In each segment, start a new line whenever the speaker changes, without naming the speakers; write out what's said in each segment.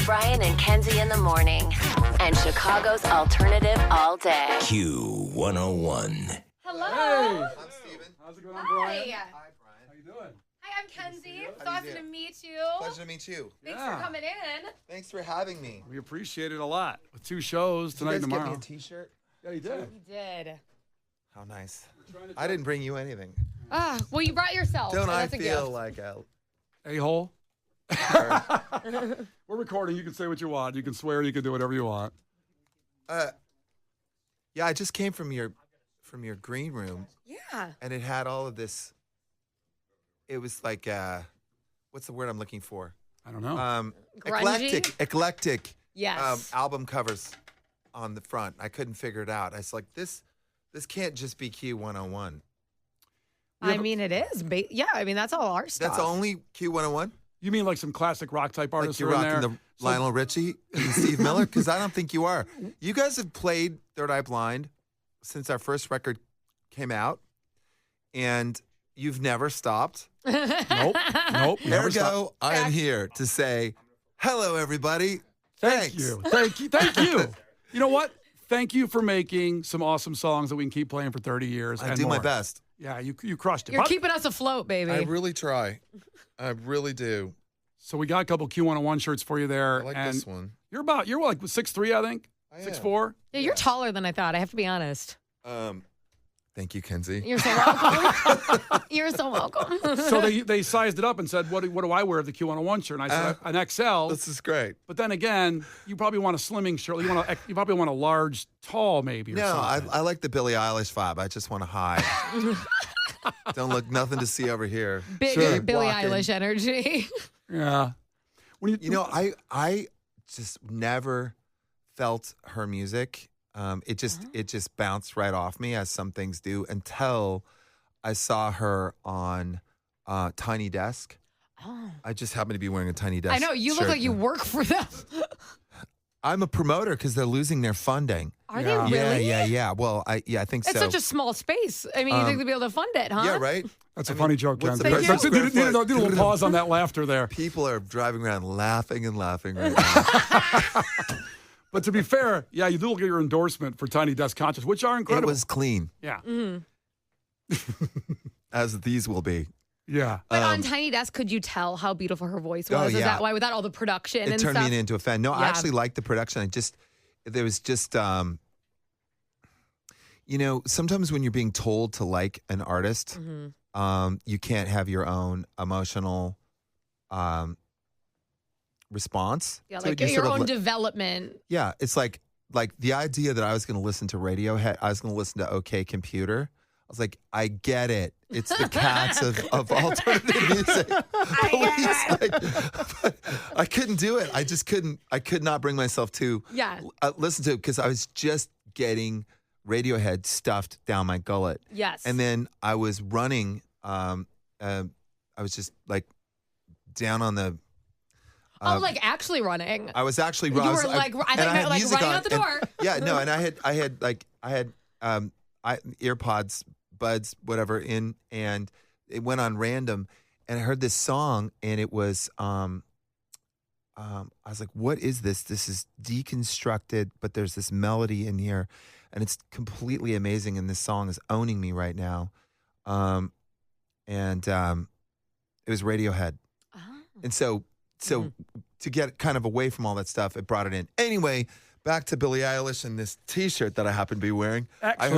Brian and Kenzie in the morning. And Chicago's alternative all day.
Q101.
Hello.
Hey.
I'm Steven.
How's it going on, Brian?
Hi, Brian.
How you doing?
Hi, I'm Kenzie. It's
How do you
awesome
do?
to meet you.
Pleasure to meet you.
Thanks
Yeah.
for coming in.
Thanks for having me.
We appreciate it a lot. With 2 shows
Did
tonight
you
and
guys get
tomorrow.
me a T-shirt?
Yeah, you did.
You did.
How nice. I didn't bring you anything.
Well, you brought yourself.
Don't
so
I
that's a
feel
gift.
like a...
A-hole. We're recording. You can say what you want. You can swear. You can do whatever you want.
Yeah, I just came from your green room,
Yeah.
and it had all of this. It was like, what's the word I'm looking for?
I don't know.
Grungy?
Eclectic
Yes.
album covers on the front. I couldn't figure it out. I was like, this can't just be Q101.
I mean, it is. Yeah, I mean, that's all our stuff.
That's only Q101?
You mean like some classic rock type
Like
artists
you're
are in
rocking
there?
the Lionel Richie and Steve Miller? Because I don't think you are. You guys have played Third Eye Blind since our first record came out, and you've never stopped.
Nope. Never stopped.
Ergo, I am here to say, hello, everybody.
Thank
Thanks.
you. Thank you. You know what? Thank you for making some awesome songs that we can keep playing for 30 years.
I
and
do my
more.
best.
Yeah, you crushed it.
You're
But-
keeping us afloat, baby.
I really try. I really do.
So we got a couple Q101 shirts for you there.
I like
and
this one.
You're like 6'3", I think.
I am.
6'4".
yeah, you're taller than I thought. I have to be honest.
Thank you, Kenzie.
You're so welcome. You're so welcome.
So they sized it up and said, what do I wear of the Q101 shirt? And I said, an XL.
This is great.
But then again, you probably want a slimming shirt. You probably want a large, tall maybe or
No,
something.
I like the Billie Eilish vibe. I just want to hide. Don't look nothing to see over here.
Big
Sure.
Billie
Walking.
Eilish energy.
Yeah. When
You know, I just never felt her music. It just bounced right off me, as some things do, until I saw her on Tiny Desk.
Oh.
I just happened to be wearing a Tiny Desk.
I know. You look
shirt.
like you work for them.
I'm a promoter because they're losing their funding.
Are
Yeah.
they really?
Yeah. Well, I think
It's
so.
such a small space. I mean, you think they'd be able to fund it, huh?
Yeah, right.
That's
I
a
mean,
funny joke,
what's
Ken.
the
price
price
per
per
Did
square
a
foot?
little pause on that laughter there.
People are driving around laughing and laughing right now.
But to be fair, yeah, you do look at your endorsement for Tiny Desk Conscious, which are
It
incredible.
was clean,
Yeah.
as these will be.
Yeah.
But on Tiny Desk, could you tell how beautiful her voice was?
Oh,
Is
yeah.
that why, without all the production
It
and
turned
stuff?
me into a fan. No, I
Yeah.
actually liked the production. There was just, sometimes when you're being told to like an artist, you can't have your own emotional response.
Yeah,
to it.
like
You
your
sort of
own
li-
development.
Yeah, it's like the idea that I was going to listen to Radiohead, I was going to listen to OK Computer. I was like, I get it. It's the Cats of alternative music. But I couldn't do it. I just couldn't. I could not bring myself to
Yeah.
listen to it because I was just getting Radiohead stuffed down my gullet.
Yes.
And then I was running. I was just like down on the.
like actually running.
I was actually
You
I was-
were like, I
and
thought you meant
had
like
music
running
on,
out the
and-
door.
Yeah, no, and I had earpods, buds, whatever in, and it went on random, and I heard this song, and it was I was like, what is this? This is deconstructed, but there's this melody in here, and it's completely amazing, and this song is owning me right now, and it was Radiohead.
Oh.
And so to get kind of away from all that stuff, it brought it in. Anyway, back to Billie Eilish and this T-shirt that I happen to be wearing. I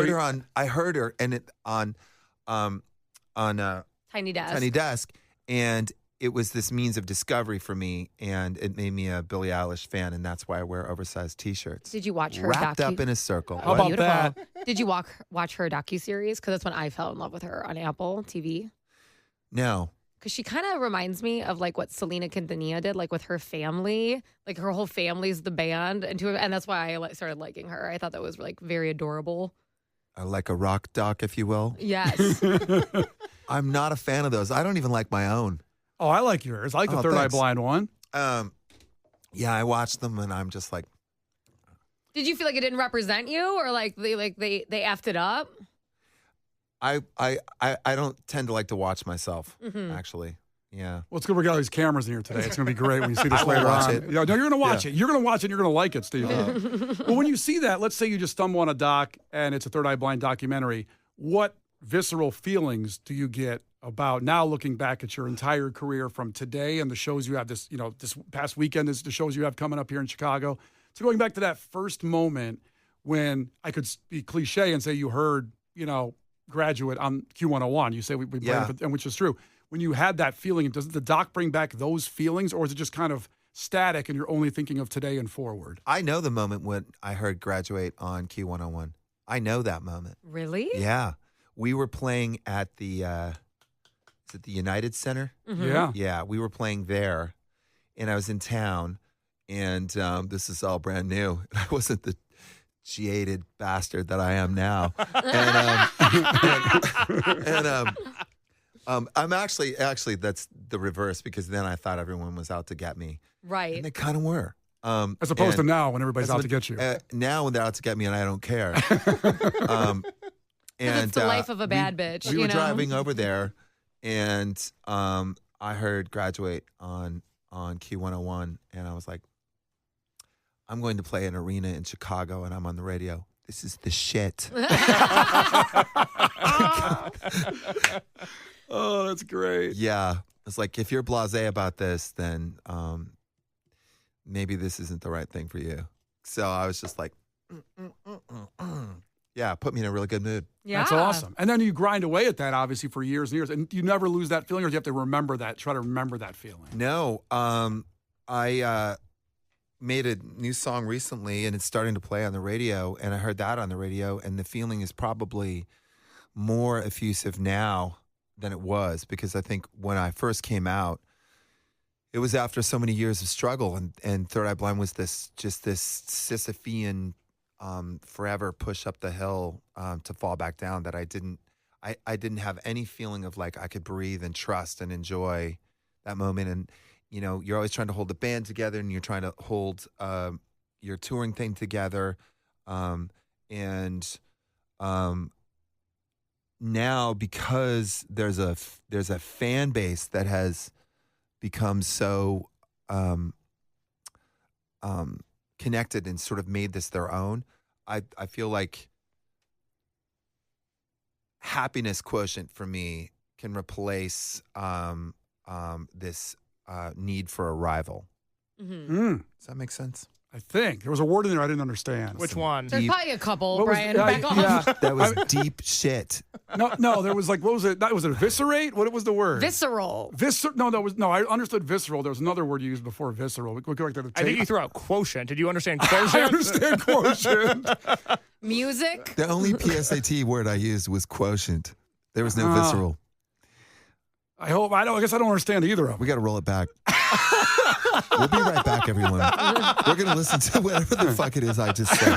heard her and it on
Tiny Desk.
Tiny Desk, and it was this means of discovery for me, and it made me a Billie Eilish fan, and that's why I wear oversized T-shirts.
Did you watch her
wrapped up in a circle?
How about
Beautiful.
that?
Did you watch her docuseries? Because that's when I fell in love with her on Apple TV.
No.
Because she kind of reminds me of like what Selena Quintanilla did, like with her family. Like her whole family's the band, and that's why I started liking her. I thought that was like very adorable.
Like a rock doc, if you will.
Yes.
I'm not a fan of those. I don't even like my own.
Oh, I like yours. I like the
Oh,
Third Eye
thanks.
Blind one.
Yeah, I watched them, and I'm just like,
Did you feel like it didn't represent you, or like they effed it up?
I don't tend to like to watch myself, actually. Yeah.
Well, it's good we got all these cameras in here today. It's going to be great when you see this
I will
later
watch
on.
it.
No, you're going to watch it. You're going to watch it and you're going to like it, Stephen. Well, when you see that, let's say you just stumble on a doc and it's a Third Eye Blind documentary, what visceral feelings do you get about now looking back at your entire career from today and the shows you have this past weekend, the shows you have coming up here in Chicago, to going back to that first moment when I could be cliche and say you heard, Graduate on Q101. You say we played it, and which is true. When you had that feeling, does the doc bring back those feelings, or is it just kind of static and you're only thinking of today and forward?
I know the moment when I heard Graduate on Q101. I know that moment.
Really?
Yeah. We were playing at the, is it the United Center?
Mm-hmm.
Yeah.
Yeah, we were playing there, and I was in town, and this is all brand new. I wasn't the jaded bastard that I am now. I'm actually that's the reverse, because then I thought everyone was out to get me.
Right.
And they kind of were.
As opposed to now when everybody's out to get you.
Now when they're out to get me and I don't care. And
it's the life of a bad bitch.
We were driving over there, and I heard Graduate on Q101, and I was like, I'm going to play an arena in Chicago, and I'm on the radio. This is the shit.
Oh, that's great.
Yeah. It's like, if you're blasé about this, then maybe this isn't the right thing for you. So I was just like, yeah, put me in a really good mood.
Yeah.
That's awesome. And then you grind away at that, obviously, for years and years. And you never lose that feeling, or do you have to try to remember that feeling?
No. I made a new song recently, and it's starting to play on the radio, and I heard that on the radio, and the feeling is probably more effusive now than it was, because I think when I first came out, it was after so many years of struggle, and Third Eye Blind was this Sisyphean forever push up the hill to fall back down, that I didn't have any feeling of like I could breathe and trust and enjoy that moment. And you're always trying to hold the band together, and you're trying to hold your touring thing together. Now, because there's a fan base that has become so connected and sort of made this their own, I feel like happiness quotient for me can replace this need for a rival.
Mm-hmm.
Does that make sense?
I think. There was a word in there I didn't understand.
Which one?
There's probably a couple,
What was-
Brian. Back off.
yeah.
That was deep shit.
No, there was like, what was it? Was it eviscerate? What was the word?
Visceral.
I understood visceral. There was another word you used before visceral. We correct that.
I think you threw out quotient. Did you understand quotient?
I understand quotient.
Music.
The only PSAT word I used was quotient. There was no visceral.
I guess I don't understand either of them.
We got to roll it back. We'll be right back, everyone. We're going to listen to whatever the fuck it is I just said.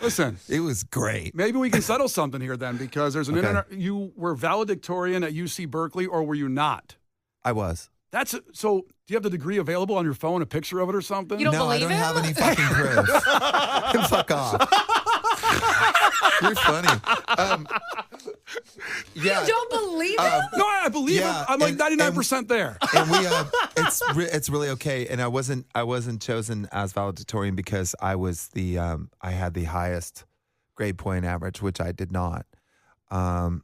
Listen,
It was great.
maybe we can settle something here then, because there's an internet. You were valedictorian at UC Berkeley, or were you not?
I was.
So. Do you have the degree available on your phone, a picture of it or something?
You don't
No, I
believe
don't
him?
have any fucking proof. Fuck off. You're funny. Yeah.
You don't believe it?
No, I believe
Yeah,
it. I'm like
and-
99% there.
And we it's really okay. And I wasn't chosen as valedictorian because I was I had the highest grade point average, which I did not.
Isn't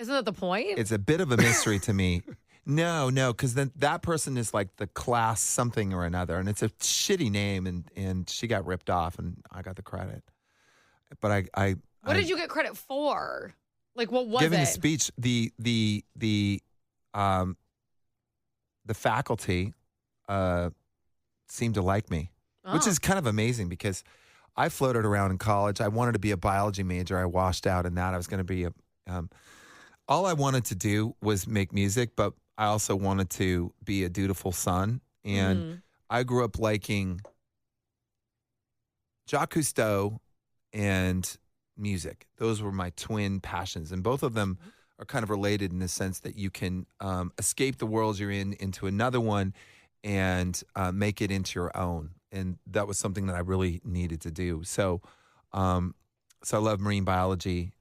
that the point?
It's a bit of a mystery to me. No, because then that person is like the class something or another, and it's a shitty name, and she got ripped off, and I got the credit. But
What did you get credit for? Like, what was
giving
it?
a speech? The faculty seemed to like me, which
Oh.
is kind of amazing, because I floated around in college. I wanted to be a biology major. I washed out in that. I was going to be all I wanted to do was make music, but I also wanted to be a dutiful son. And I grew up liking Jacques Cousteau and music. Those were my twin passions. And both of them are kind of related in the sense that you can escape the world you're in into another one and make it into your own. And that was something that I really needed to do. So I love marine biology.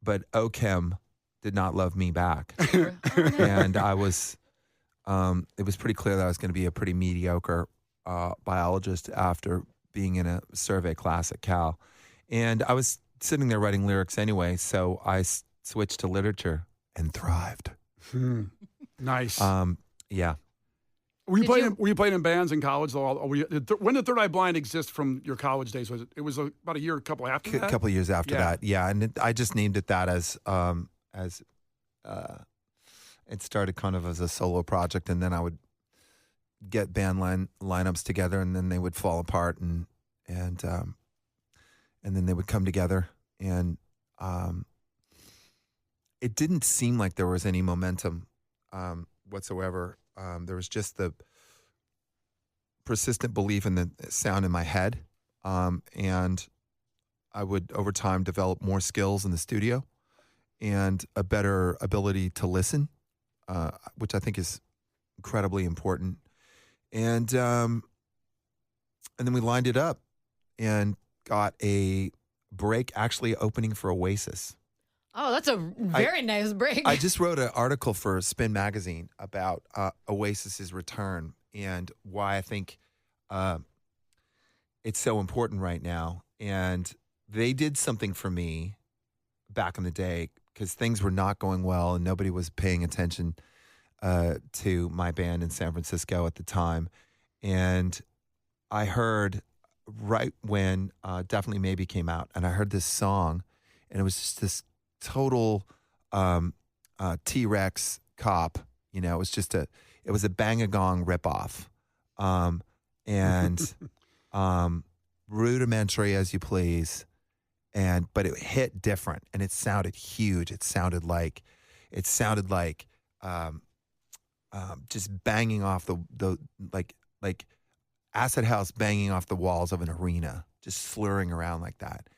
But OChem did not love me back. And I was, it was pretty clear that I was going to be a pretty mediocre biologist after being in a survey class at Cal. And I was sitting there writing lyrics anyway, so I switched to literature and thrived.
Nice.
Yeah.
Were you playing in bands in college though? When did Third Eye Blind exist from your college days? Was it? It was about a year, a couple after that.
A couple of years after
Yeah.
that, yeah. And I just named it that as it started kind of as a solo project, and then I would get band lineups together, and then they would fall apart, and then they would come together, and it didn't seem like there was any momentum whatsoever. There was just the persistent belief in the sound in my head, and I would over time develop more skills in the studio and a better ability to listen, which I think is incredibly important. And then we lined it up and got a break actually opening for Oasis.
Oh, that's a very nice break.
I just wrote an article for Spin Magazine about Oasis's return and why I think it's so important right now. And they did something for me back in the day because things were not going well and nobody was paying attention to my band in San Francisco at the time. And I heard right when Definitely Maybe came out, and I heard this song, and it was just this total T-Rex cop. You know, it was a Bang-A-Gong ripoff, and rudimentary as you please, but it hit different, and it sounded huge. It sounded like just banging off the like acid house banging off the walls of an arena, just slurring around like that.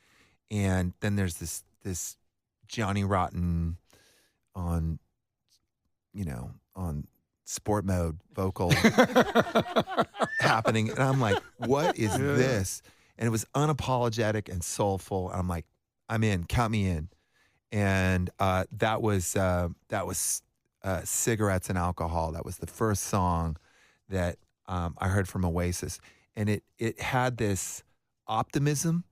And then there's this Johnny Rotten on sport mode vocal happening. And I'm like, what is this? And it was unapologetic and soulful. And I'm like, I'm in, count me in. And that was Cigarettes and Alcohol. That was the first song that I heard from Oasis. And it had this optimism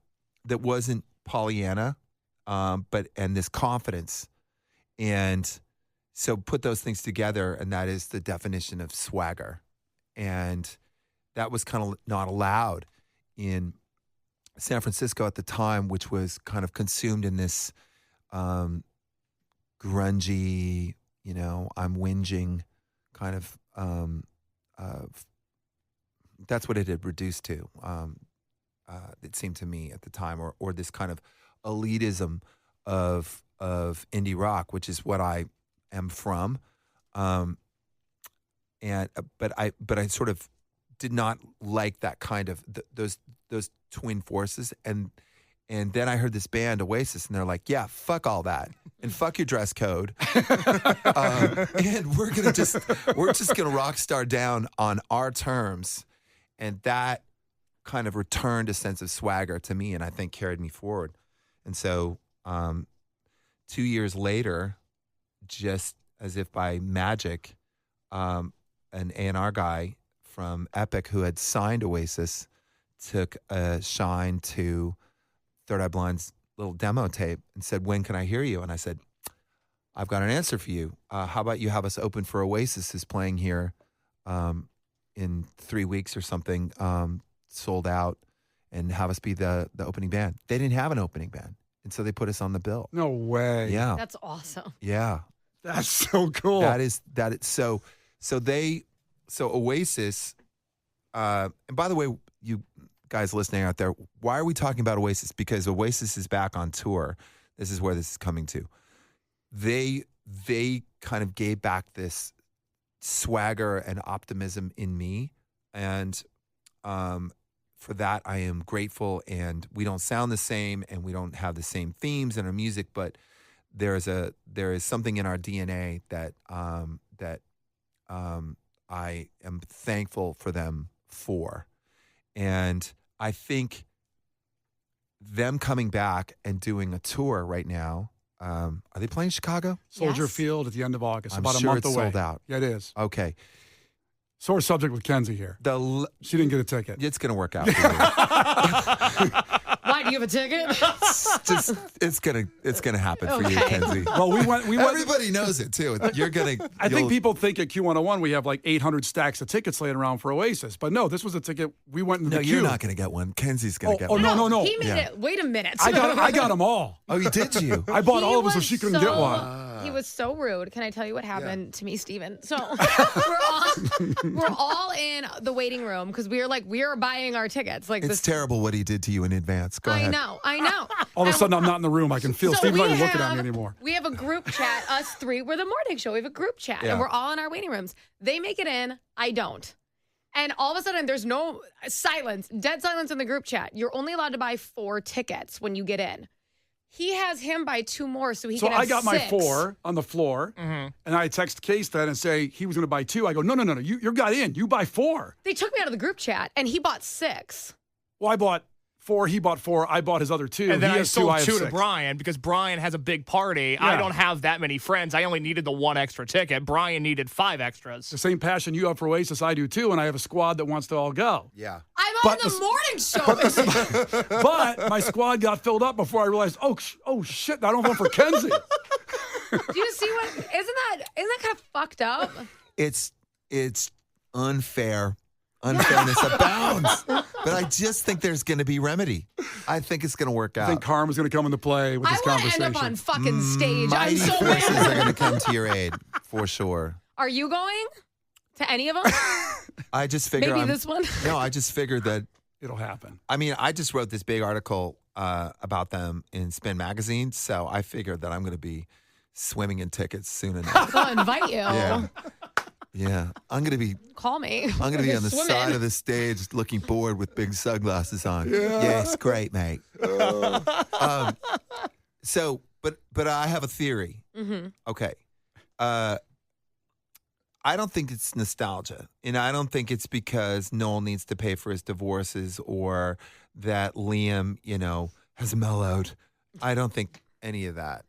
that wasn't Pollyanna, and this confidence. And so put those things together, and that is the definition of swagger. And that was kind of not allowed in San Francisco at the time, which was kind of consumed in this grungy, I'm whinging kind of, that's what it had reduced to. It seemed to me at the time, or this kind of elitism of indie rock, which is what I am from. But I sort of did not like that kind of those twin forces. And then I heard this band Oasis, and they're like, yeah, fuck all that, and fuck your dress code, and we're just gonna Rockstar down on our terms, and that kind of returned a sense of swagger to me, and I think carried me forward. And so 2 years later, just as if by magic, an A&R guy from Epic who had signed Oasis took a shine to Third Eye Blind's little demo tape and said, when can I hear you? And I said, I've got an answer for you. How about you have us open for Oasis, who's playing here in 3 weeks or something, sold out, and have us be the opening band. They didn't have an opening band, and so they put us on the bill.
No way.
Yeah.
That's awesome.
Yeah.
That's so cool. So Oasis, and by the way, you guys listening out there, why are we talking about Oasis? Because Oasis is back on tour. This is where this is coming to. They kind of gave back this swagger and optimism in me, and for that I am grateful. And we don't sound the same, and we don't have the same themes in our music, but there is something in our DNA that I am thankful for them for. And I think them coming back and doing a tour right now
Are they playing Chicago?
Soldier
Yes.
Field at the end of August,
I'm
about
sure
a month
it's
away.
sold out.
Yeah, it is.
Okay.
Sore subject with Kenzie here. She didn't get a ticket.
It's going to work out for you.
Why do you have a ticket?
It's gonna happen for you,
Okay.
Kenzie.
Well, we went.
Everybody knows it too. You're gonna.
I think people think at Q101 we have like 800 stacks of tickets laying around for Oasis, but no, this was a ticket. We went in
No,
the queue.
you're not gonna get one. Kenzie's gonna get one.
No.
He made
Yeah.
it. Wait a minute.
I got them all.
Oh, you did you?
I bought all of them so
was
she couldn't get
so-
one.
He was so rude. Can I tell you what happened to me, Steven? So we're all in the waiting room because we are buying our tickets. Like
It's
this.
terrible what he did to you in advance. Go ahead.
I know.
All of a
And
sudden, I'm not in the room. I can feel
so
Steve's not
we
even looking at me
have-
anymore.
We have a group chat. Us three. We're the morning show. We have a group chat,
Yeah.
and we're all in our waiting rooms. They make it in. I don't. And all of a sudden, there's no silence, dead silence in the group chat. You're only allowed to buy 4 tickets when you get in. He has him buy 2 more so he
So
can have
I got my
6.
4 on the floor, and I text Case then and say he was going to buy 2. I go, no. You got in. You buy 4.
They took me out of the group chat, and he bought 6.
Well, I bought 4. He bought 4. I bought his other 2.
And then
he
I
has 2.
sold
I have
2 to
6.
Brian because Brian has a big party. I
Yeah.
don't have that many friends. I only needed the 1 extra ticket. Brian needed 5 extras.
The same passion you have for Oasis, I do too, and I have a squad that wants to all go.
Yeah.
I'm on
But
the
the-
morning show.
But my squad got filled up before I realized, oh shit, I don't vote for Kenzie.
Do you see what? Isn't that kind of fucked up?
It's unfair. Unfairness abounds. But I just think there's going to be remedy. I think it's going to work
I think
out.
karma's going to come into play with
I
this
want to
conversation.
end up on fucking stage. I'm
Mighty
so
forces
mad.
are going to come to your aid for sure.
Are you going to any of them?
I just figure
Maybe
I'm,
this one.
No, I just figured that.
It'll happen.
I mean, I just wrote this big article about them in Spin Magazine, so I figured that I'm going to be swimming in tickets soon enough.
I'll invite you.
Yeah, I'm going to be
Call me.
on the
Swimming.
side of the stage looking bored with big sunglasses on. Yes, great, mate. So, but I have a theory.
Mm-hmm.
Okay. I don't think it's nostalgia. And I don't think it's because Noel needs to pay for his divorces or that Liam, has mellowed. I don't think any of that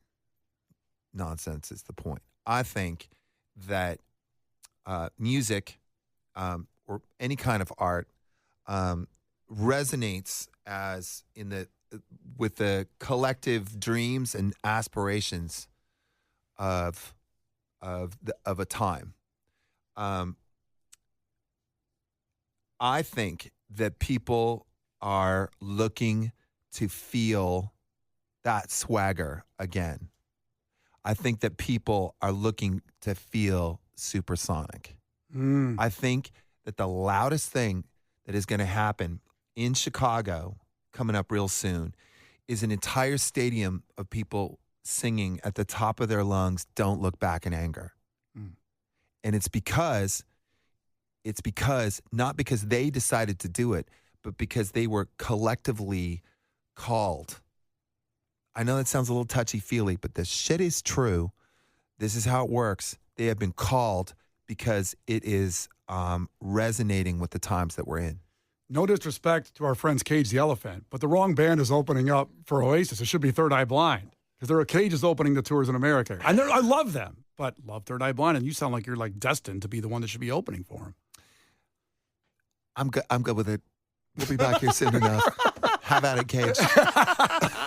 nonsense is the point. I think that music or any kind of art resonates with the collective dreams and aspirations of a time. I think that people are looking to feel that swagger again. I think that people are looking to feel supersonic. I think that the loudest thing that is going to happen in Chicago coming up real soon is an entire stadium of people singing at the top of their lungs, "Don't Look Back in Anger." And it's because not because they decided to do it, but because they were collectively called. I know that sounds a little touchy-feely, but this shit is true. This is how it works. They have been called because it is resonating with the times that we're in.
No disrespect to our friends Cage the Elephant, but the wrong band is opening up for Oasis. It should be Third Eye Blind because Cage is opening the tours in America. I love them, but love Third Eye Blind, and you sound like you're like destined to be the one that should be opening for them.
I'm good with it. We'll be back here soon enough. Have at it, Cage.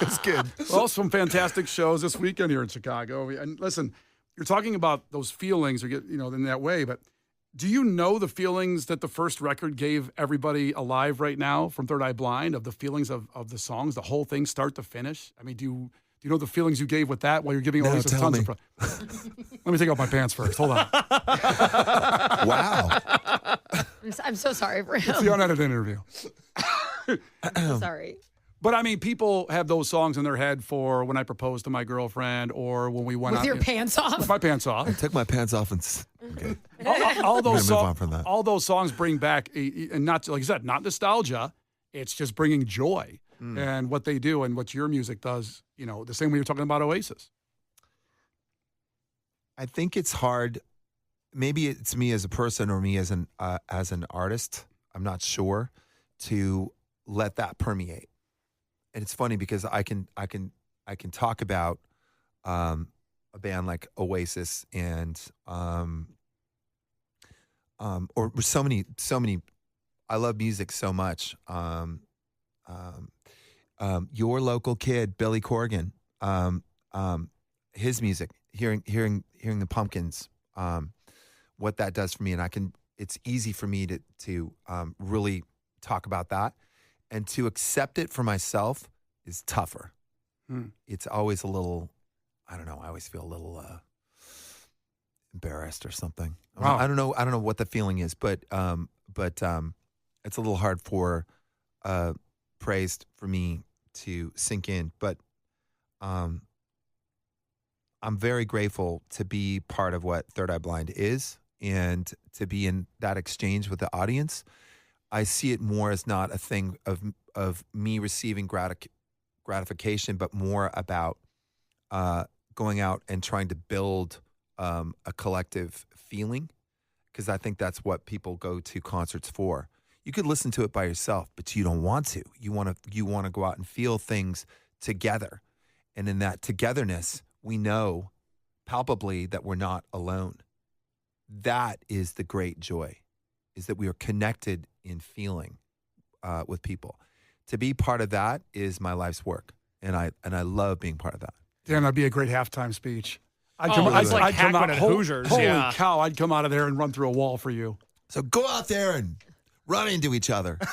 It's good.
Well, some fantastic shows this weekend here in Chicago. And listen, you're talking about those feelings, or in that way. But do you know the feelings that the first record gave everybody alive right now from Third Eye Blind? Of the feelings of the songs, the whole thing, start to finish. I mean, do you know the feelings you gave with that while you're giving Oasis
tell
tons
me.
of? Let me take off my pants first. Hold on.
Wow.
I'm so sorry for
It's
him.
the unedited interview.
I'm sorry.
But I mean, people have those songs in their head for when I proposed to my girlfriend, or when we went
With
out.
your pants off.
With my pants off.
I took my pants off and okay.
all those
We're gonna move on from that.
all those songs bring back and not, like I said, not nostalgia. It's just bringing joy and what they do and what your music does. The same way you're talking about Oasis.
I think it's hard. Maybe it's me as a person or me as an artist. I'm not sure, to let that permeate. And it's funny because I can talk about a band like Oasis and or so many. I love music so much. Your local kid, Billy Corgan, his music, hearing the Pumpkins, what that does for me, and it's easy for me to really talk about that, and to accept it for myself is tougher. It's always a little, I don't know. I always feel a little embarrassed or something.
Wow.
I don't know what the feeling is, but it's a little hard for praise for me to sink in. But I'm very grateful to be part of what Third Eye Blind is, and to be in that exchange with the audience. I see it more as not a thing of me receiving gratification, but more about going out and trying to build a collective feeling, because I think that's what people go to concerts for. You could listen to it by yourself, but you don't want to. You want to go out and feel things together, and in that togetherness, we know palpably that we're not alone. That is the great joy, is that we are connected in feeling with people. To be part of that is my life's work, and I love being part of that.
Dan, that'd be a great halftime speech. I'd
it's like Hackman and Hoosiers.
Holy
Yeah.
cow, I'd come out of there and run through a wall for you.
So go out there and run into each other.
You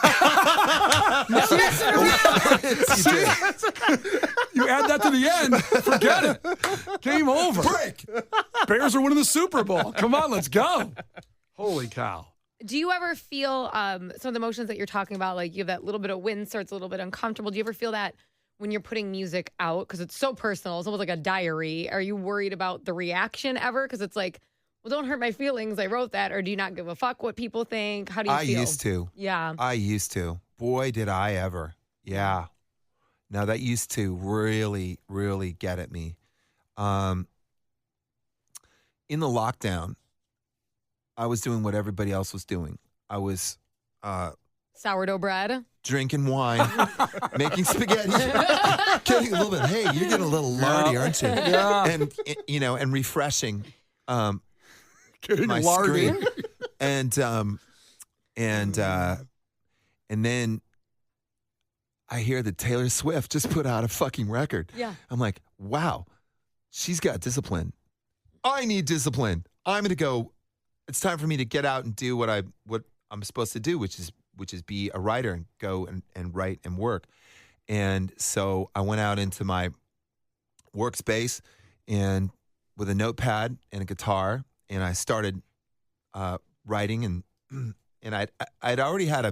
add that to the end, forget it. Game over.
Break.
Bears are winning the Super Bowl. Come on, let's go. Holy cow.
Do you ever feel some of the emotions that you're talking about, like you have that little bit of wind, so it's a little bit uncomfortable? Do you ever feel that when you're putting music out, because it's so personal, it's almost like a diary? Are you worried about the reaction ever? Because it's like, well, don't hurt my feelings, I wrote that. Or do you not give a fuck what people think? How do you feel?
I used to.
Yeah.
I used to. Boy, did I ever. Yeah. Now that used to really, really get at me. In the lockdown, I was doing what everybody else was doing. I was
Sourdough bread.
drinking wine, making spaghetti, getting a little bit. Hey, you're getting a little lardy, aren't you?
Yeah.
And refreshing
Getting
my
lardy.
screen, and then I hear that Taylor Swift just put out a fucking record.
Yeah.
I'm like, wow, she's got discipline. I need discipline. I'm gonna go. It's time for me to get out and do what I'm supposed to do, which is be a writer and go and write and work. And so I went out into my workspace and with a notepad and a guitar, and I started writing, and I'd already had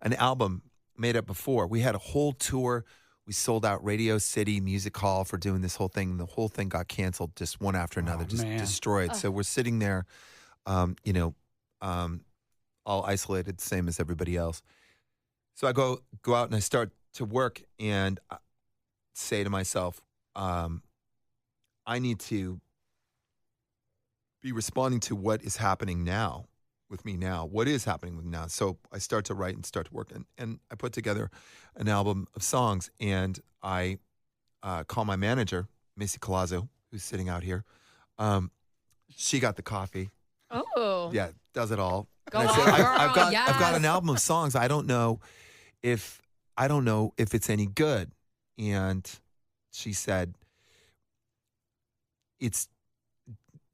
an album made up before. We had a whole tour. We sold out Radio City Music Hall for doing this whole thing. And the whole thing got canceled just one after another, just
man.
destroyed. So we're sitting there, all isolated, same as everybody else. So I go out and I start to work, and I say to myself, I need to be responding to what is happening now with me now. What is happening with me now? So I start to write and start to work, and I put together an album of songs, and I call my manager, Missy Colazzo, who's sitting out here. She got the coffee.
Oh.
Yeah, does it all.
Go
And I
on,
said,
girl.
I've got an
Yes.
album of songs. I don't know if it's any good. And she said,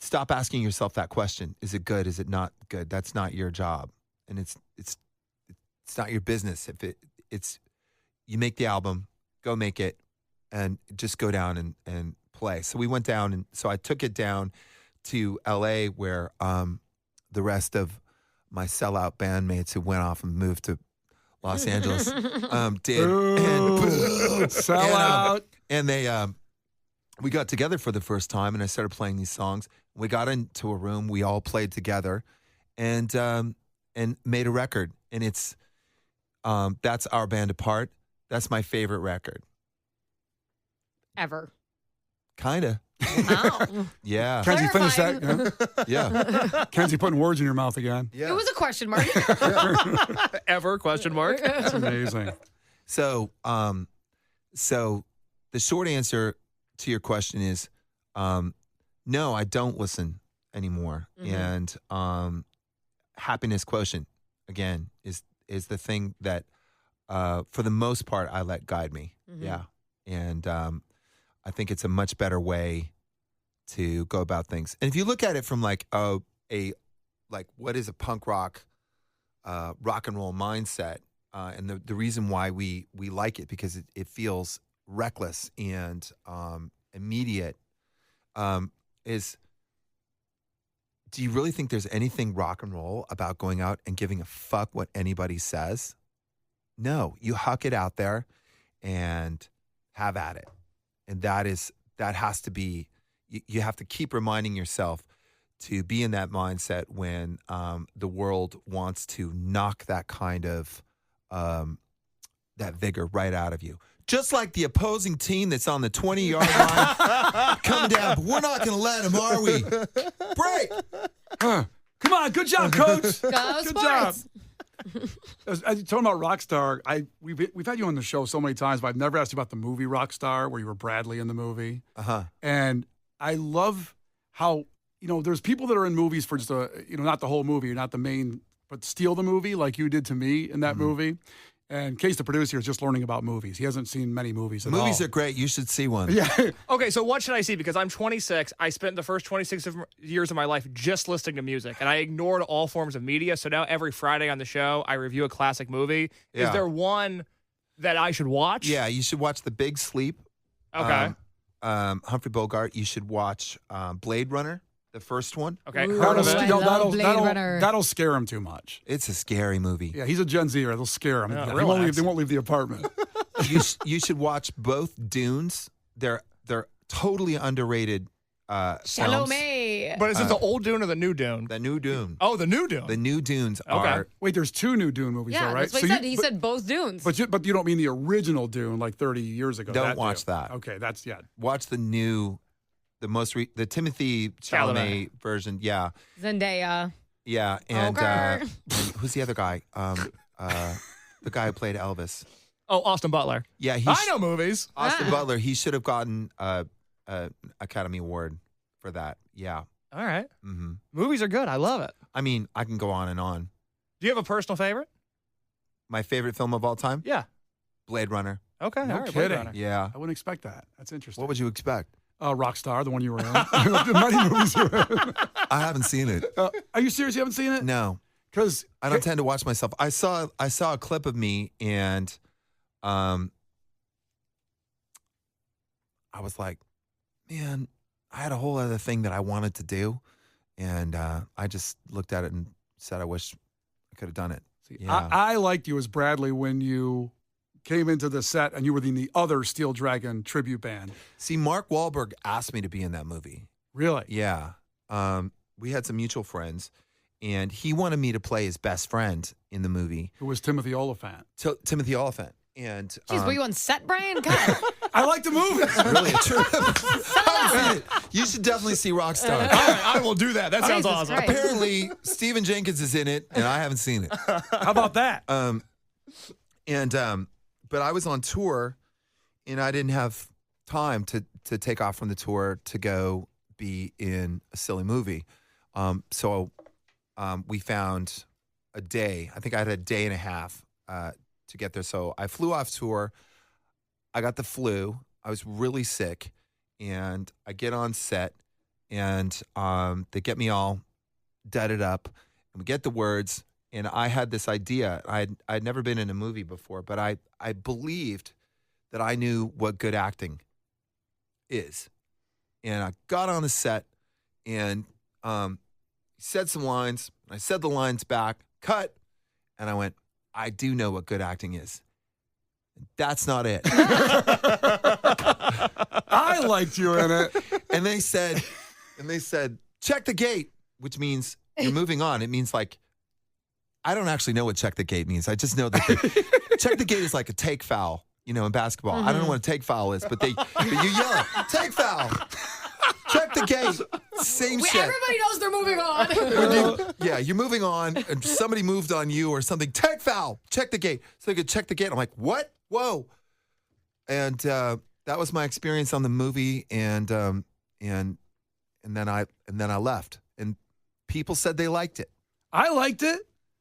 stop asking yourself that question. Is it good? Is it not good? That's not your job. And it's not your business. If it's you make the album, go make it, and just go down and play. So we went down, and so I took it down to LA, where the rest of my sellout bandmates who went off and moved to Los Angeles did. And
Sell out.
And they we got together for the first time, and I started playing these songs. We got into a room, we all played together, and made a record. And it's that's Our Band Apart. That's my favorite record.
Ever.
Kinda.
Wow.
Yeah.
Kenzie, finish that.
Yeah.
Kenzie putting words in your mouth again.
Yeah.
It was a question mark.
Ever? Question mark.
It's amazing.
So the short answer to your question is, no, I don't listen anymore. And happiness quotient, again, is the thing that, for the most part, I let guide me. Yeah. And I think it's a much better way to go about things. And if you look at it from like what is a punk rock, rock and roll mindset, and the reason why we like it, because it feels reckless and immediate, is, do you really think there's anything rock and roll about going out and giving a fuck what anybody says? No, you huck it out there and have at it. And that has to be, you have to keep reminding yourself to be in that mindset when the world wants to knock that kind of, that vigor right out of you. Just like the opposing team that's on the 20-yard line coming down, but we're not going to let them, are we? Break!
Come on, good job, coach.
Go
Good
Sports.
job. As you're talking about Rockstar, we've had you on the show so many times, but I've never asked you about the movie Rockstar, where you were Bradley in the movie. And I love how, there's people that are in movies for just not the whole movie, you're not the main, but steal the movie like you did to me in that movie. And Case, the producer, is just learning about movies. He hasn't seen many movies at all.
Movies are great. You should see one.
Yeah.
Okay, so what should I see? Because I'm 26. I spent the first 26 years of my life just listening to music, and I ignored all forms of media. So now every Friday on the show, I review a classic movie.
Yeah.
Is there one that I should watch?
Yeah, you should watch The Big Sleep.
Okay.
Humphrey Bogart. You should watch Blade Runner, the first one.
Okay,
Ooh,
heard of
I
it.
love Blade Runner.
That'll scare him too much.
It's a scary movie.
Yeah, he's a Gen Zer. It'll scare him.
Yeah,
They
relax.
won't leave the apartment.
You should watch both Dunes. They're totally underrated films.
Salome.
But is it the old Dune or the new Dune?
The new Dune.
Oh, the new Dune.
The new Dunes
Okay.
are.
Wait, there's two new Dune movies,
Yeah,
though, right?
that's what he said. He said both Dunes.
But you don't mean the original Dune, like 30 years ago.
Don't watch
Dune.
that.
Okay, that's
Watch the new, the Timothy Chalamet version. Yeah,
Zendaya.
yeah, and,
Okay.
and who's the other guy? The guy who played Elvis.
Oh, Austin Butler.
Yeah,
I know movies.
Austin Butler. He should have gotten an Academy Award for that. Yeah.
All right.
Mm-hmm.
Movies are good. I love it.
I mean, I can go on and on.
Do you have a personal favorite?
My favorite film of all time?
Yeah.
Blade Runner.
Okay.
No
all right,
kidding.
Blade Runner.
Yeah.
I wouldn't expect that. That's interesting.
What would you expect?
Rockstar, the one you were in. The many movies you were in.
I haven't seen it.
Are you serious? You haven't seen it?
No.
Because
I don't tend to watch myself. I saw a clip of me, and I was like, man, I had a whole other thing that I wanted to do, and I just looked at it and said, I wish I could have done it. Yeah.
I liked you as Bradley when you came into the set and you were in the other Steel Dragon tribute band.
See, Mark Wahlberg asked me to be in that movie.
Really?
Yeah. We had some mutual friends, and he wanted me to play his best friend in the movie.
Who was Timothy Oliphant.
Timothy Oliphant. And
Jeez, were you on set, Brian? God.
I like the movie.
really a trip. I haven't seen it. You should definitely see Rockstar.
All right, I will do that. That sounds
Jesus
awesome.
Christ.
Apparently, Stephen Jenkins is in it, and I haven't seen it.
How about that?
But I was on tour, and I didn't have time to take off from the tour to go be in a silly movie. So we found a day. I think I had a day and a half to get there. So I flew off tour. I got the flu. I was really sick, and I get on set, and they get me all dudded up, and we get the words. And I had this idea. I'd never been in a movie before, but I believed that I knew what good acting is. And I got on the set and said some lines. I said the lines back, cut, and I went, I do know what good acting is. That's not it.
I liked you in it.
And they said, check the gate, which means you're moving on. It means like, I don't actually know what check the gate means. I just know that check the gate is like a take foul, in basketball. I don't know what a take foul is, but you yell it, take foul, check the gate, same shit.
Everybody knows they're moving on.
Yeah, you're moving on, and somebody moved on you or something. Take foul, check the gate. So they could check the gate. I'm like, what? Whoa. And that was my experience on the movie, and and then I left, and people said they liked it.
I liked it.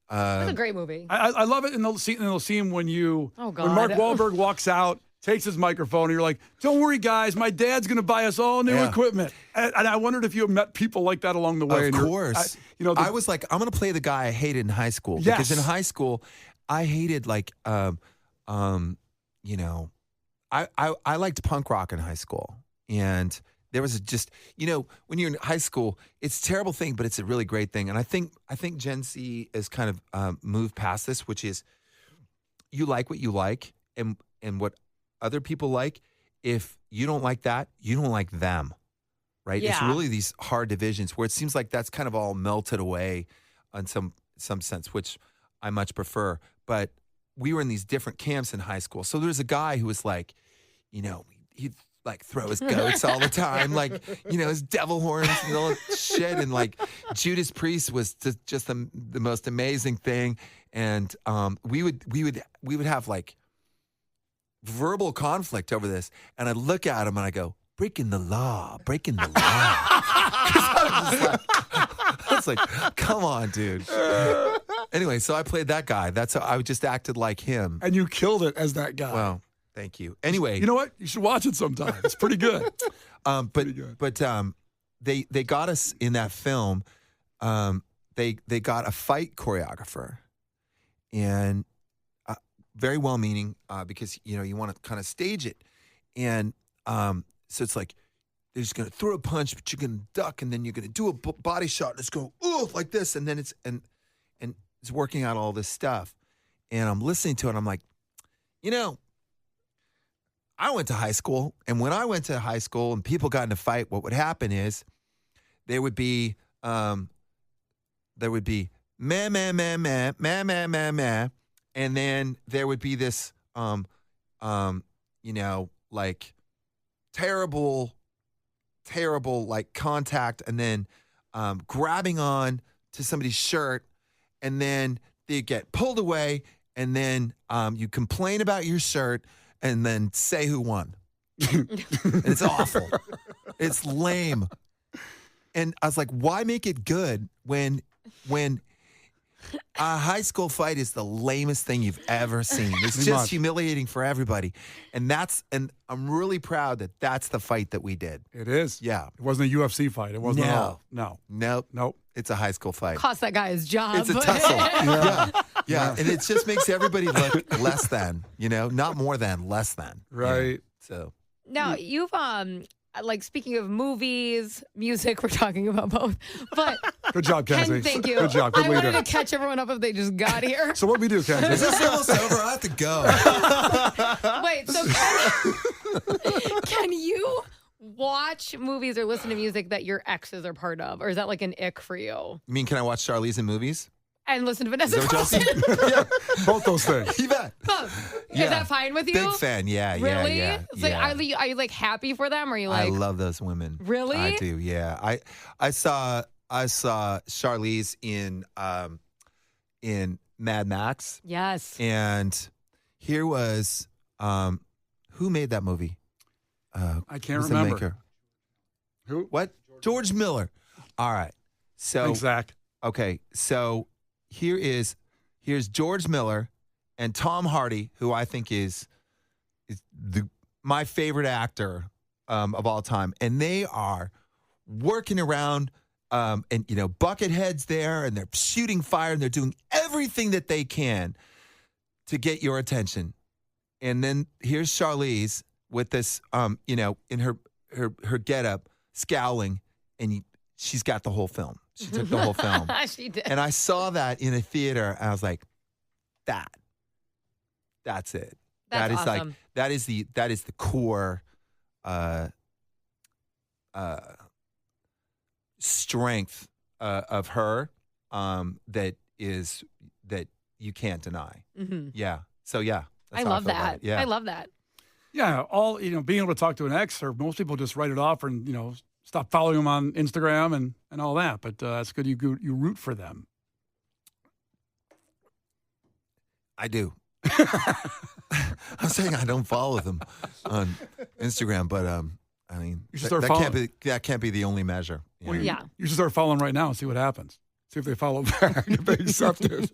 That's a great movie.
I love it in the scene when
Oh, God.
when Mark Wahlberg walks out, takes his microphone, and you're like, "Don't worry, guys, my dad's going to buy us all new equipment." And I wondered if you have met people like that along the way.
Of course. I was like, I'm going to play the guy I hated in high school.
Yes.
Because in high school, I hated I liked punk rock in high school. And there was just, when you're in high school, it's a terrible thing, but it's a really great thing. And I think Gen Z has kind of moved past this, which is you like what you like and what other people like. If you don't like that, you don't like them, right?
Yeah.
It's really these hard divisions where it seems like that's kind of all melted away in some sense, which I much prefer. But we were in these different camps in high school. So there's a guy who was like, he'd like throw his goats all the time, like, his devil horns and all that shit. And like Judas Priest was just the most amazing thing. And we would have like verbal conflict over this. And I'd look at him and I go, breaking the law. 'Cause I was like, come on, dude. Anyway, so I played that guy. That's how I just acted like him.
and you killed it as that guy.
Well, thank you. Anyway,
you know what? You should watch it sometime. It's pretty good.
but they got us in that film. They got a fight choreographer, and very well meaning because you want to kind of stage it, and so it's like they're just gonna throw a punch, but you're gonna duck, and then you're gonna do a body shot, and it's going like this, and then it's working out all this stuff, and I'm listening to it, and I'm like, I went to high school, and when I went to high school and people got in a fight, what would happen is there would be meh, meh, meh, meh, meh, meh, meh, meh, and then there would be this, like terrible, like contact, and then grabbing on to somebody's shirt, and then they get pulled away, and then you complain about your shirt, and then say who won. It's awful. It's lame. And I was like, why make it good when a high school fight is the lamest thing you've ever seen? It's just humiliating for everybody. And I'm really proud that that's the fight that we did.
It is.
Yeah.
It wasn't a UFC fight. It wasn't at all. No.
Nope. It's a high school fight.
Cost that guy his job.
It's a tussle. Yeah. And it just makes everybody look less than, not more than, less than.
Right.
So.
Now, you've, speaking of movies, music, we're talking about both. But
Good job, Kenzie.
Ken, thank you.
Good job. Good
I
leader.
wanted to catch everyone up if they just got here.
So what we do, Kenzie?
Is this almost over? I have to go.
Wait, so can you watch movies or listen to music that your exes are part of? Or is that like an ick for you?
You mean, can I watch Charlize in movies?
And listen to Vanessa
Is that what y'all
Carlton?
Yeah.
Both those things.
You bet.
Is that fine with you?
Big fan. Yeah.
Really?
Yeah.
So are you like happy for them? Or are you like,
I love those women.
Really?
I do. Yeah. I saw Charlize in Mad Max,
yes.
and here was who made that movie?
I can't
who's the
remember.
maker?
Who?
What? George Miller. All right. So
Thanks, Zach.
okay. So here's George Miller and Tom Hardy, who I think is my favorite actor of all time, and they are working around, and Buckethead's there, and they're shooting fire, and they're doing everything that they can to get your attention. And then here's Charlize with this, in her getup, scowling, and she's got the whole film. She took the whole film.
She did.
And I saw that in a theater, and I was like, that's it.
That's
that is
awesome.
that is the core strength of her that you can't deny.
Mm-hmm.
Yeah. So yeah.
I
That's how
love
feel about
that.
it. Yeah.
I love that.
Yeah, being able to talk to an ex, or most people just write it off and stop following them on Instagram and all that. But it's good you root for them.
I do. I'm saying I don't follow them on Instagram, but I mean,
You should start
that can't be the only measure. You know?
Yeah.
You should start following right now and see what happens. See if they follow back, if they accept it.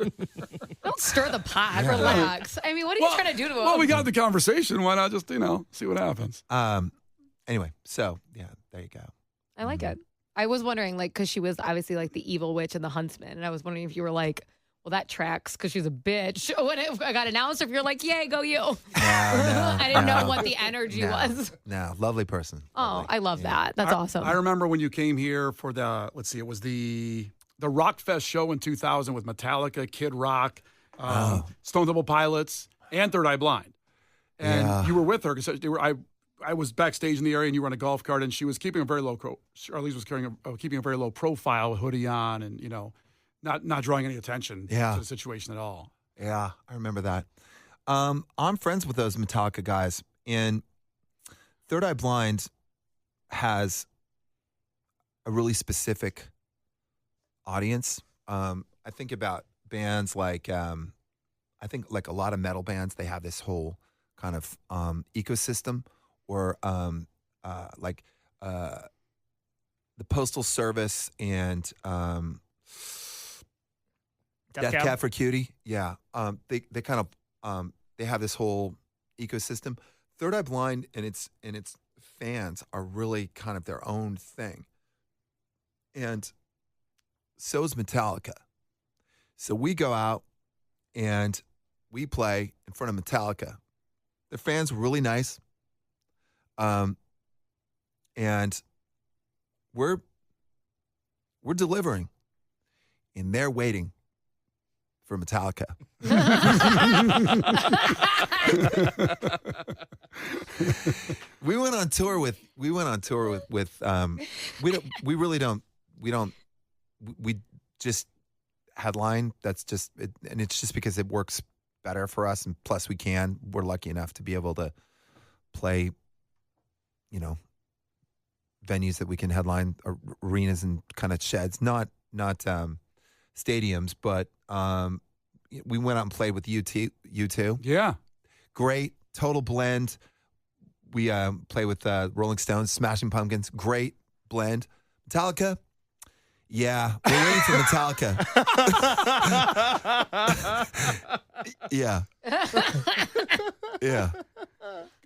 Don't stir the pot. Relax. I mean, what are you trying to do to him?
Well, we got the conversation. Why not just, see what happens?
Anyway, so yeah, there you go.
I like it. I was wondering, because she was obviously like the evil witch and the huntsman, and I was wondering if you were like, well, that tracks because she's a bitch. When I got announced, if you're like, yay, go you.
No,
I didn't know what the energy was.
No, lovely person.
Oh,
Lovely.
I love that. That's awesome.
I remember when you came here for it was the Rockfest show in 2000 with Metallica, Kid Rock, Stone Temple Pilots, and Third Eye Blind. And you were with her because I was backstage in the area and you were on a golf cart and she was keeping a very low Charlize was keeping a very low profile, with hoodie on, and not drawing any attention to the situation at all.
Yeah, I remember that. I'm friends with those Metallica guys, and Third Eye Blind has a really specific audience. I think about bands like a lot of metal bands. They have this whole kind of ecosystem, or the Postal Service and Death Cab for Cutie. Yeah, they kind of they have this whole ecosystem. Third Eye Blind and its fans are really kind of their own thing, and so is Metallica. So we go out and we play in front of Metallica. The fans were really nice, and we're delivering, and they're waiting for Metallica. We went on tour with we just headline. That's just it, and it's just because it works better for us, and plus we're lucky enough to be able to play, venues that we can headline, arenas and kind of sheds, not stadiums, but we went out and played with U2.
Yeah.
Great. Total blend. We play with Rolling Stones, Smashing Pumpkins. Great blend. Metallica. Yeah. We're waiting for Metallica. Yeah. Yeah.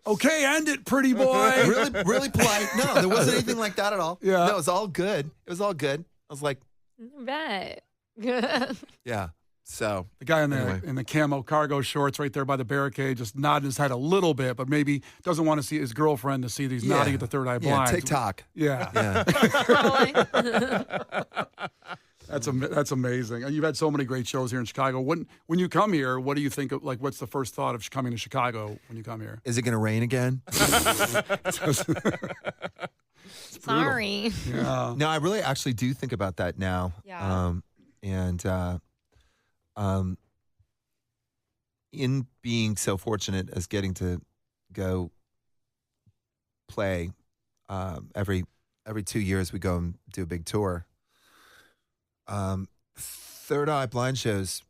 Okay, end it, pretty boy.
Really, really polite. No, there wasn't anything like that at all.
Yeah.
No, it was all good. It was all good. I was like,
Bet.
yeah. So
The guy in
Anyway.
the camo cargo shorts right there by the barricade, just nodding his head a little bit, but maybe doesn't want to see his girlfriend to see these nodding at the Third Eye Blind.
yeah, TikTok.
Yeah.
Yeah.
That's amazing. And you've had so many great shows here in Chicago. When you come here, what do you think of, what's the first thought of coming to Chicago when you come here?
Is it going to rain again?
Sorry.
Yeah.
No, I really actually do think about that now.
Yeah.
In being so fortunate as getting to go play every 2 years, we go and do a big tour. Third Eye Blind shows,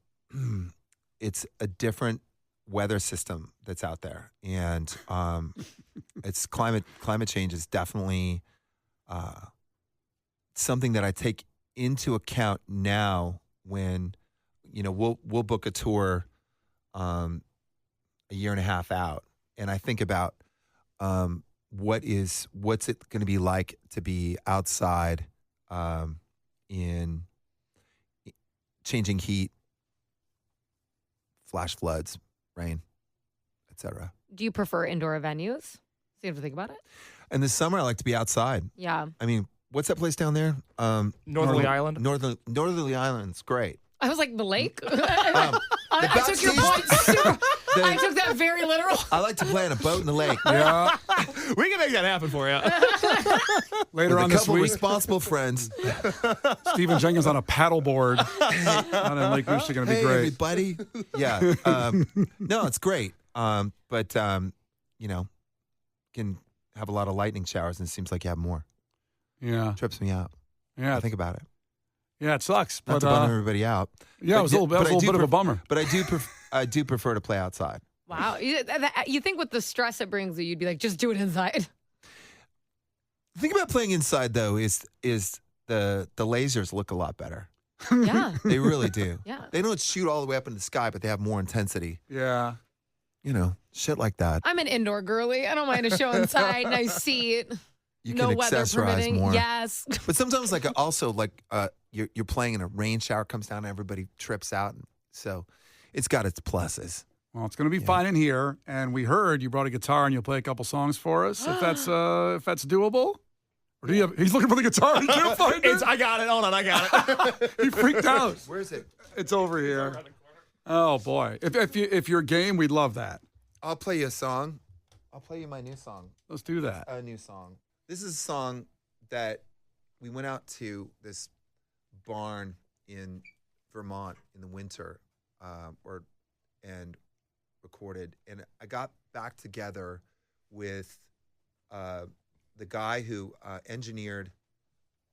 it's a different weather system that's out there, and it's climate change is definitely something that I take into account now when we'll book a tour a year and a half out, and I think about what's it going to be like to be outside in changing heat, flash floods, rain, etc.
Do you prefer indoor venues? So you have to think about it.
And this summer, I like to be outside.
Yeah.
I mean, what's that place down there?
Northerly Island.
Northerly Island's great.
I was like, the lake?
I
took your point super. I took that very literal.
I like to play on a boat in the lake.
Yeah.
We can make that happen for you.
Later
With
on
a
this
couple
week,
responsible friends.
Stephen Jenkins on a paddleboard out in Lake Michigan. It'd be
Hey,
great.
everybody. Yeah. No, it's great. But can have a lot of lightning showers, and it seems like you have more.
Yeah.
Trips me out.
Yeah.
I think about it.
Yeah, it sucks.
Not
But,
to bum everybody out.
yeah, it was a little bit of a bummer.
But I do prefer to play outside.
Wow. You think with the stress it brings you, you'd be like, just do it inside.
The thing about playing inside though is the lasers look a lot better.
Yeah.
They really do.
Yeah.
They don't shoot all the way up in the sky, but they have more intensity.
Yeah.
You know, shit like that.
I'm an indoor girly. I don't mind a show inside, nice seat.
You
No
can
weather
accessorize
permitting.
more.
Yes.
But sometimes, like, also, like, you're playing and a rain shower comes down and everybody trips out. So it's got its pluses.
Well, it's going to be fine in here. And we heard you brought a guitar and you'll play a couple songs for us if that's doable. Or do you have, he's looking for the guitar. He can't find it.
I got it. Hold on, I got it.
He freaked out.
Where is it?
It's over here. Oh boy! If you're game, we'd love that.
I'll play you a song. I'll play you my new song.
Let's do that.
A new song. This is a song that we went out to this barn in Vermont in the winter, and recorded. And I got back together with the guy who engineered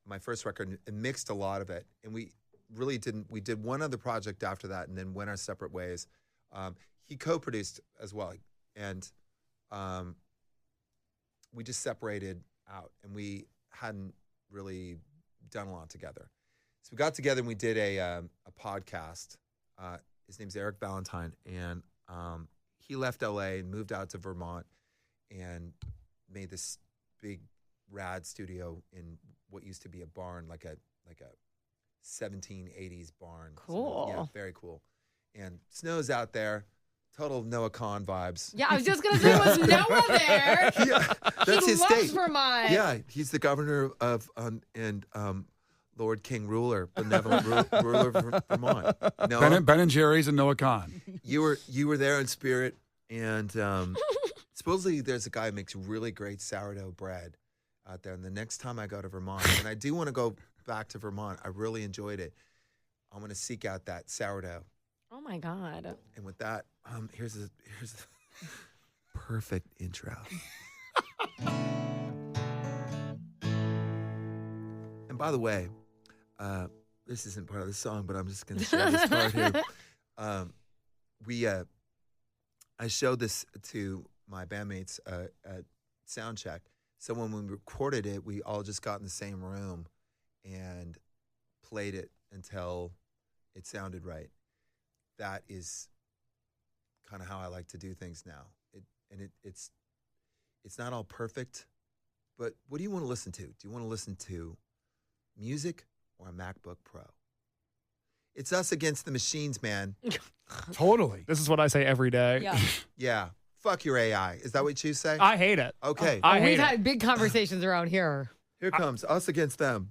my first record and mixed a lot of it. And we really didn't. We did one other project after that, and then went our separate ways. He co-produced as well, and we just separated out, and we hadn't really done a lot together. So we got together and we did a podcast. His name's Eric Valentine, and he left LA and moved out to Vermont and made this big rad studio in what used to be a barn, like a 1780s barn.
Cool.
So, yeah, very cool. And snow's out there. Total Noah Kahn vibes.
Yeah, I was just going to say, was Noah there?
Yeah, that's
he
his
loves
state.
Vermont.
Yeah, he's the governor of Lord King Ruler, benevolent ruler of Vermont. Noah,
Ben and Jerry's and Noah Kahn.
you were there in spirit, and supposedly there's a guy who makes really great sourdough bread out there. And the next time I go to Vermont, and I do want to go back to Vermont, I really enjoyed it. I'm going to seek out that sourdough.
Oh my God.
And with that, here's a perfect intro. And by the way, this isn't part of the song, but I'm just going to share this part here. I showed this to my bandmates at Soundcheck. So when we recorded it, we all just got in the same room and played it until it sounded right. That is kind of how I like to do things now. It's not all perfect, but what do you want to listen to? Do you want to listen to music or a MacBook Pro? It's us against the machines, man.
Totally.
This is what I say every day.
Yeah.
Yeah. Fuck your AI. Is that what you say?
I hate it.
Okay.
I hate
We've
it.
had big conversations around here.
Here comes us against them.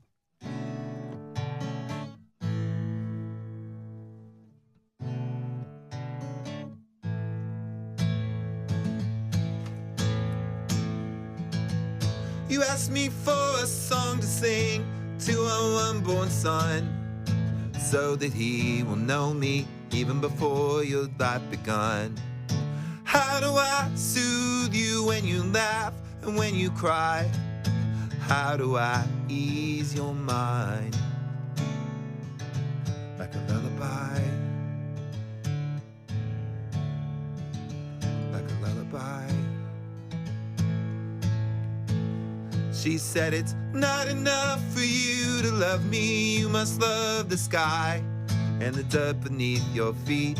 You asked me for a song to sing to our unborn son, so that he will know me even before your life begun. How do I soothe you when you laugh and when you cry? How do I ease your mind? Like a lullaby. Like a lullaby. She said it's not enough for you to love me. You must love the sky and the dirt beneath your feet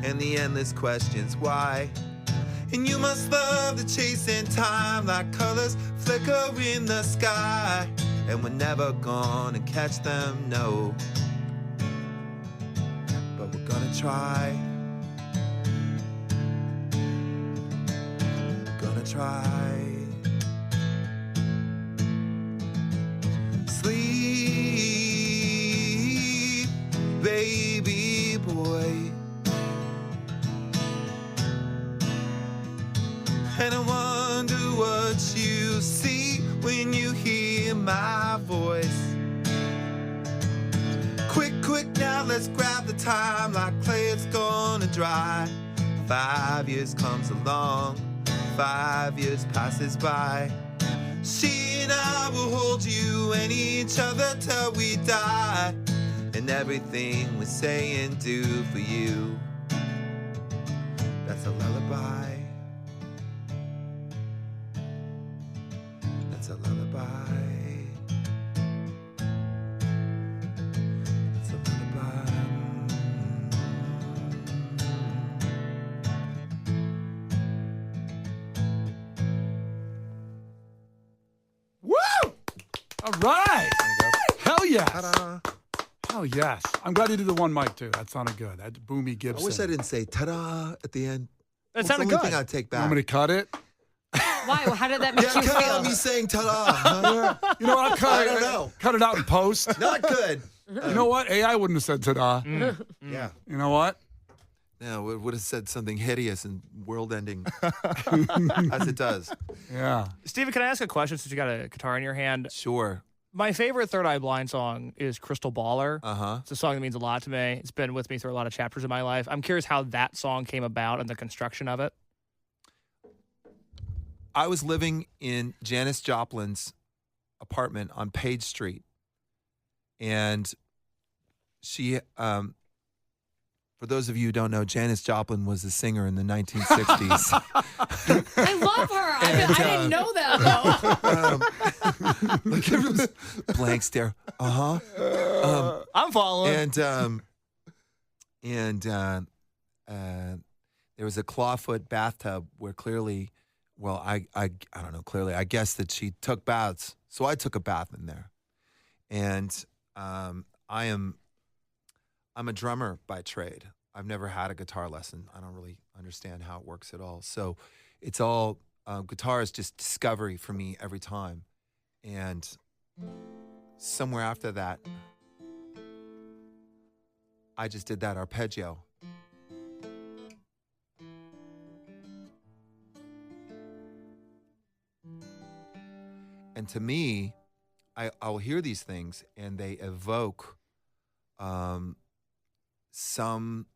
and the endless questions why. And you must love the chase in time like colors flicker in the sky. And we're never gonna catch them, no. But we're gonna try. We're gonna try. Sleep, baby boy. And I wonder what you see when you hear my voice. Quick, quick, now let's grab the time like clay it's gonna dry. 5 years comes along, 5 years passes by. She and I will hold you and each other till we die. And everything we say and do for you, that's a lullaby. That's a lullaby. lullaby. It's a lullaby.
Woo! All right. Hell yes.
Ta-da.
Hell yes. I'm glad you did the one mic too. That sounded good. That boomy
I
Gibson.
wish I didn't say ta-da at the end.
That
That's
sounded
the only
good.
thing I'd take
You
back.
want me to cut it?
Why? How did that make
Yeah,
you
cut out
feel?
me saying ta-da. Huh?
You know what? I'll cut
I
it.
don't know.
Cut it out in post.
Not good.
You know what? AI wouldn't have said ta-da.
Yeah.
You know what?
No, it would have said something hideous and world-ending, as it does.
Yeah.
Steven, can I ask a question since you got a guitar in your hand?
Sure.
My favorite Third Eye Blind song is Crystal Baller.
Uh-huh.
It's a song that means a lot to me. It's been with me through a lot of chapters of my life. I'm curious how that song came about and the construction of it.
I was living in Janis Joplin's apartment on Page Street, and she, for those of you who don't know, Janis Joplin was a singer in the 1960s.
I love her. I didn't know that though.
Like everyone's blank stare. Uh-huh.
I'm following.
And there was a clawfoot bathtub where clearly, well, I don't know, clearly, I guess that she took baths. So I took a bath in there. And I'm a drummer by trade. I've never had a guitar lesson. I don't really understand how it works at all. So it's all, guitar is just discovery for me every time. And somewhere after that, I just did that arpeggio. And to me, I'll hear these things and they evoke some.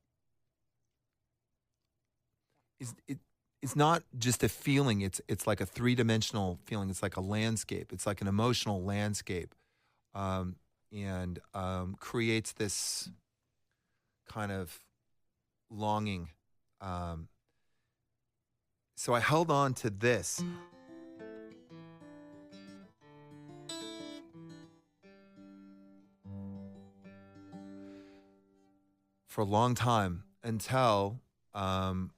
It's not just a feeling. It's like a three-dimensional feeling. It's like a landscape. It's like an emotional landscape, and creates this kind of longing. So I held on to this. For a long time until the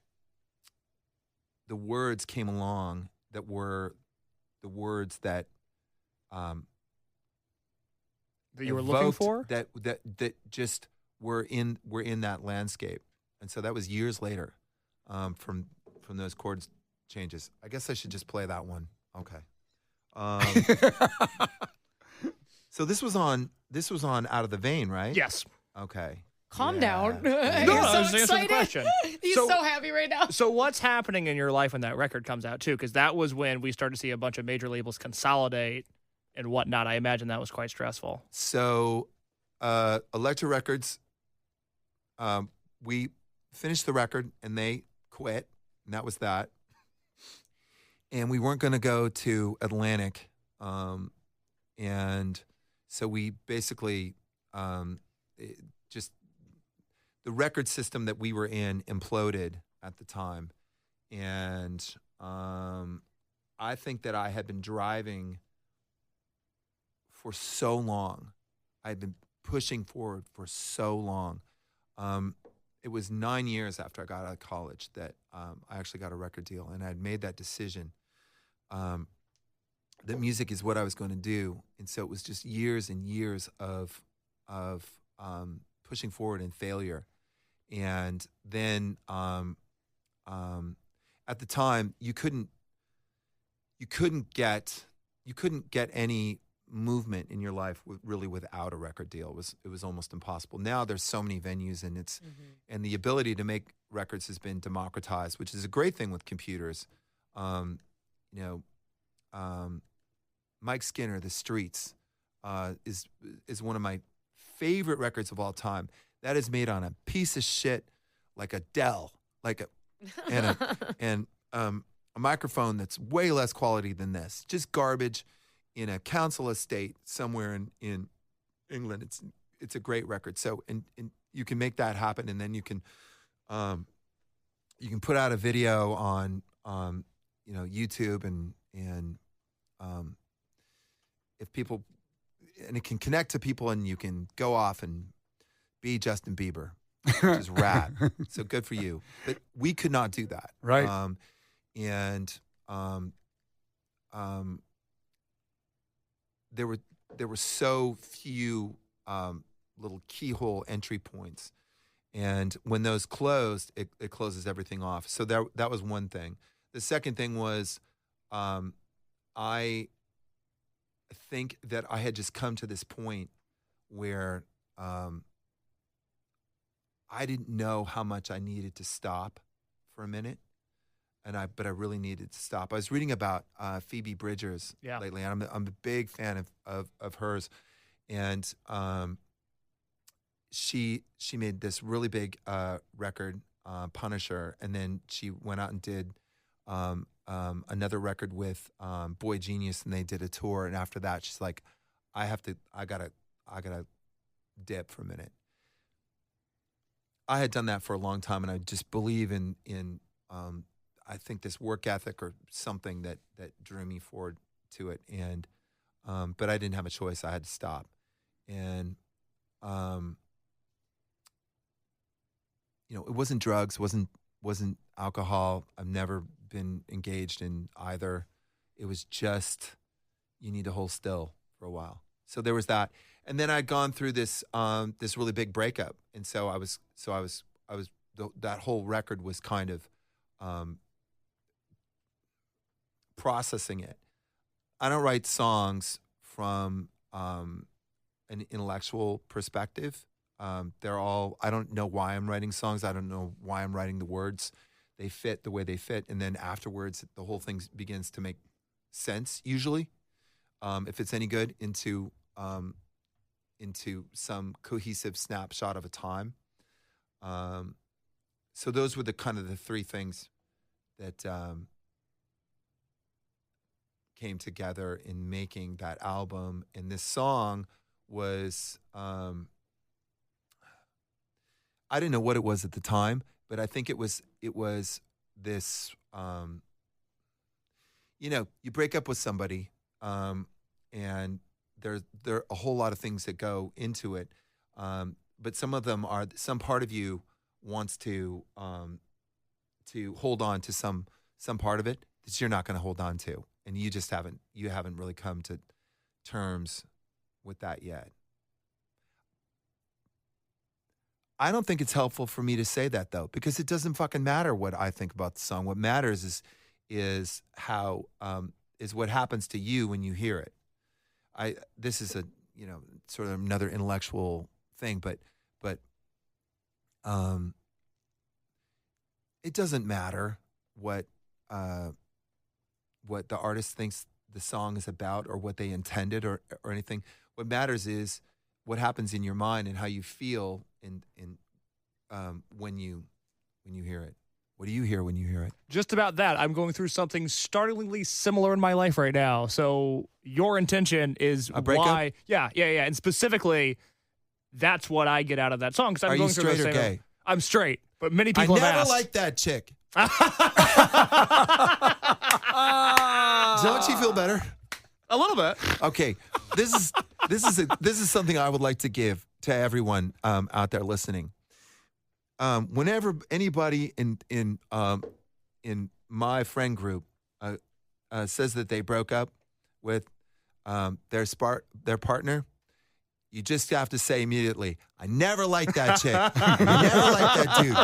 words came along that were the words that
That you were looking
evoked
for?
that just were in that landscape. And so that was years later from those chords changes. I guess I should just play that one. Okay. So this was on Out of the Vein, right?
Yes.
Okay.
Calm
Yeah.
down.
No,
You're
I
so
was answering the
excited.
question.
He's
So-
so happy right now.
So what's happening in your life when that record comes out, too? Because that was when we started to see a bunch of major labels consolidate and whatnot. I imagine that was quite stressful.
So Elektra Records, we finished the record and they quit, and that was that. And we weren't going to go to Atlantic. And so we basically just the record system that we were in imploded at the time. And I think that I had been driving for so long. I had been pushing forward for so long. It was 9 years after I got out of college that I actually got a record deal, and I had made that decision that music is what I was going to do. And so it was just years and years of pushing forward and failure. And then at the time, you couldn't get any movement in your life really without a record deal. It was almost impossible. Now there's so many venues, and and the ability to make records has been democratized, which is a great thing with computers. Mike Skinner, The Streets, is one of my favorite records of all time. That is made on a piece of shit like a Dell, and a microphone that's way less quality than this. Just garbage in a council estate somewhere in England. It's a great record. So and you can make that happen, and then you can put out a video on YouTube and if people, and it can connect to people, and you can go off and be Justin Bieber, which is rad. So good for you. But we could not do that.
Right.
There were so few little keyhole entry points, and when those closed, it closes everything off. So that was one thing. The second thing was, I think that I had just come to this point where I didn't know how much I needed to stop for a minute, but I really needed to stop. I was reading about Phoebe Bridgers lately, and I'm a big fan of hers, and she made this really big record, Punisher, and then she went out and did another record with Boy Genius, and they did a tour. And after that, she's like, I gotta dip for a minute. I had done that for a long time, and I just believe in I think this work ethic or something that drew me forward to it. And but I didn't have a choice. I had to stop. And it wasn't drugs, wasn't alcohol. I've never been engaged in either. It was just, you need to hold still for a while. So there was that. And then I'd gone through this really big breakup. And so I was that whole record was kind of processing it. I don't write songs from an intellectual perspective. I don't know why I'm writing songs. I don't know why I'm writing the words. They fit the way they fit. And then afterwards, the whole thing begins to make sense, usually, if it's any good, into some cohesive snapshot of a time. So those were the kind of the three things that came together in making that album. And this song was, I didn't know what it was at the time, but I think it was this, you break up with somebody, and there are a whole lot of things that go into it. But some of them are, some part of you wants to hold on to some part of it that you're not going to hold on to. And you haven't really come to terms with that yet. I don't think it's helpful for me to say that, though, because it doesn't fucking matter what I think about the song. What matters is how is what happens to you when you hear it. This is a sort of another intellectual thing, but it doesn't matter what the artist thinks the song is about or what they intended or anything. What matters is what happens in your mind and how you feel when you hear it. What do you hear when you hear it?
Just about that. I'm going through something startlingly similar in my life right now. So your intention is
a breakup?
Why? Yeah. And specifically, that's what I get out of that song. Because I'm
Are
going
you
through
straight or gay?
I'm straight, but many people have
I never
asked.
liked that chick. Don't you feel better?
A little bit.
Okay, this is something I would like to give to everyone out there listening. Whenever anybody in my friend group says that they broke up with their partner, you just have to say immediately, "I never liked that chick. I never liked that dude."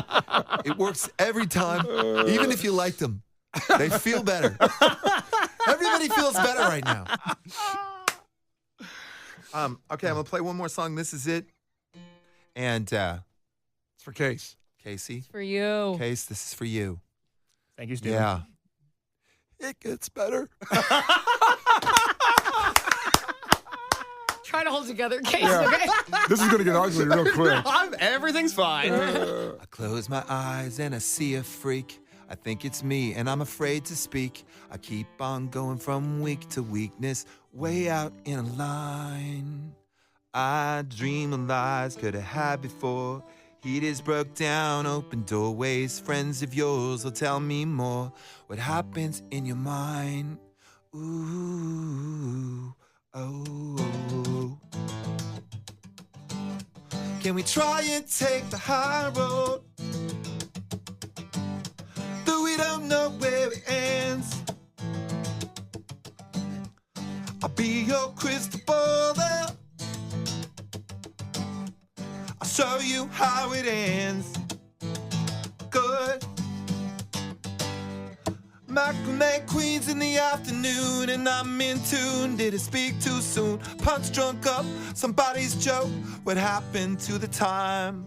It works every time, even if you liked them. They feel better. Everybody feels better right now. Okay, I'm gonna play one more song. This is it, and
It's for Case.
Casey,
For you.
Case, this is for you.
Thank you, Steve.
Yeah, it gets better.
Try to hold together, Case.
Yeah.
Okay?
This is going to get ugly real quick.
Everything's fine.
I close my eyes and I see a freak. I think it's me and I'm afraid to speak. I keep on going from weak to weakness, way out in a line. I dream of lies could have had before. Heaters broke down, open doorways. Friends of yours will tell me more. What happens in your mind? Ooh, Oh. Can we try and take the high road? Though we don't know where it ends. I'll be your crystal baller. I'll show you how it ends. Good. Macrame queens in the afternoon, and I'm in tune. Did it speak too soon? Punch drunk up somebody's joke. What happened to the time?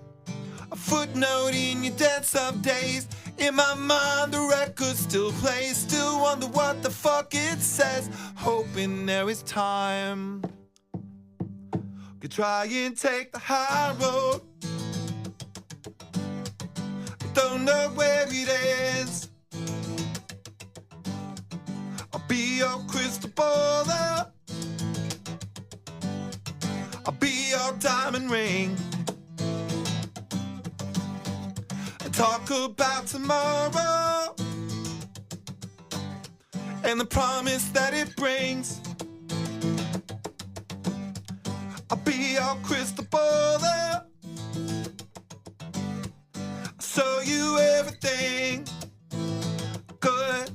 A footnote in your dance of days. In my mind, the record still plays. Still wonder what the fuck it says. Hoping there is time. Could try and take the high road. Don't know where it is. I'll be your crystal baller. I'll be your diamond ring. And talk about tomorrow and the promise that it brings. I'll be your crystal baller. I'll show you everything good.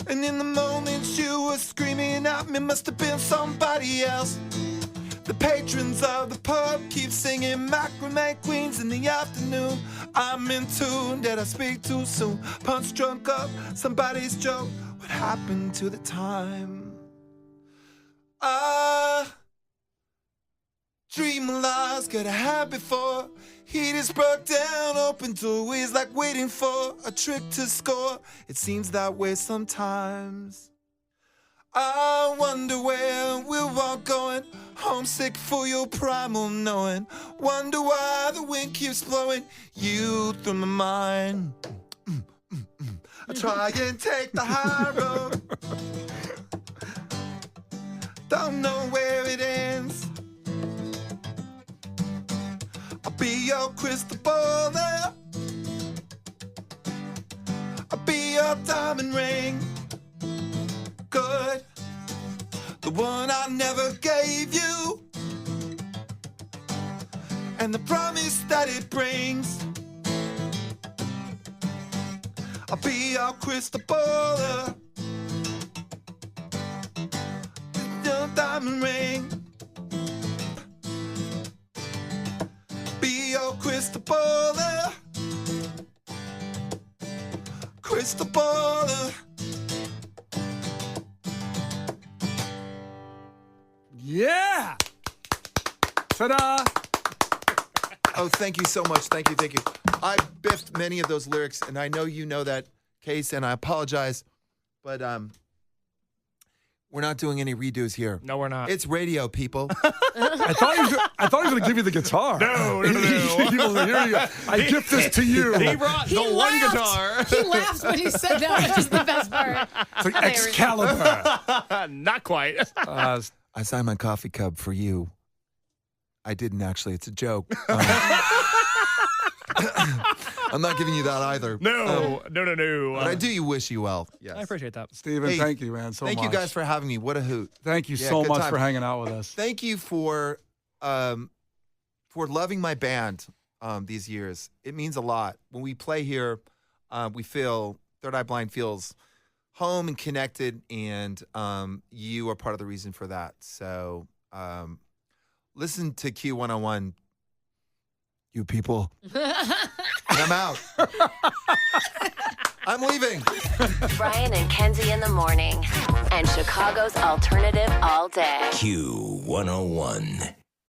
And in the moments you were screaming at me, must have been somebody else. The patrons of the pub keep singing macrame queens in the afternoon. I'm in tune, did I speak too soon? Punch drunk up somebody's joke. What happened to the time? Dream of lies could have had before. He just broke down, open doorways like waiting for a trick to score. It seems that way sometimes. I wonder where we're all going. Homesick for your primal knowing. Wonder why the wind keeps blowing you through my mind. I try and take the high road. Don't know where it ends. I'll be your crystal baller. I'll be your diamond ring. Good. The one I never gave you. And the promise that it brings. I'll be your crystal baller. Your diamond ring. Be your crystal baller. Crystal baller.
Yeah. Ta-da.
Oh, thank you so much. Thank you, thank you. I biffed many of those lyrics, and I know you know that, Case, and I apologize, but we're not doing any redos here.
No, we're not.
It's radio, people.
I thought he was going to give you the guitar.
No.
He was like, here you go. I gift this to you.
He brought the one guitar.
He laughed when he said that, which is the best part.
It's like Excalibur.
Not quite.
I signed my coffee cup for you. I didn't actually. It's a joke. I'm not giving you that either.
No.
But I do wish you well. Yes.
I appreciate that.
Steven,
Hey,
thank you, man, so much.
Thank you guys for having me. What a hoot.
Thank you
Yeah,
so
good
much
time.
for hanging out with us.
Thank you for loving my band these years. It means a lot. When we play here, we feel, Third Eye Blind feels home and connected, and you are part of the reason for that. So listen to Q101, you people. And I'm out. I'm leaving.
Brian and Kenzie in the morning. And Chicago's alternative all day.
Q101.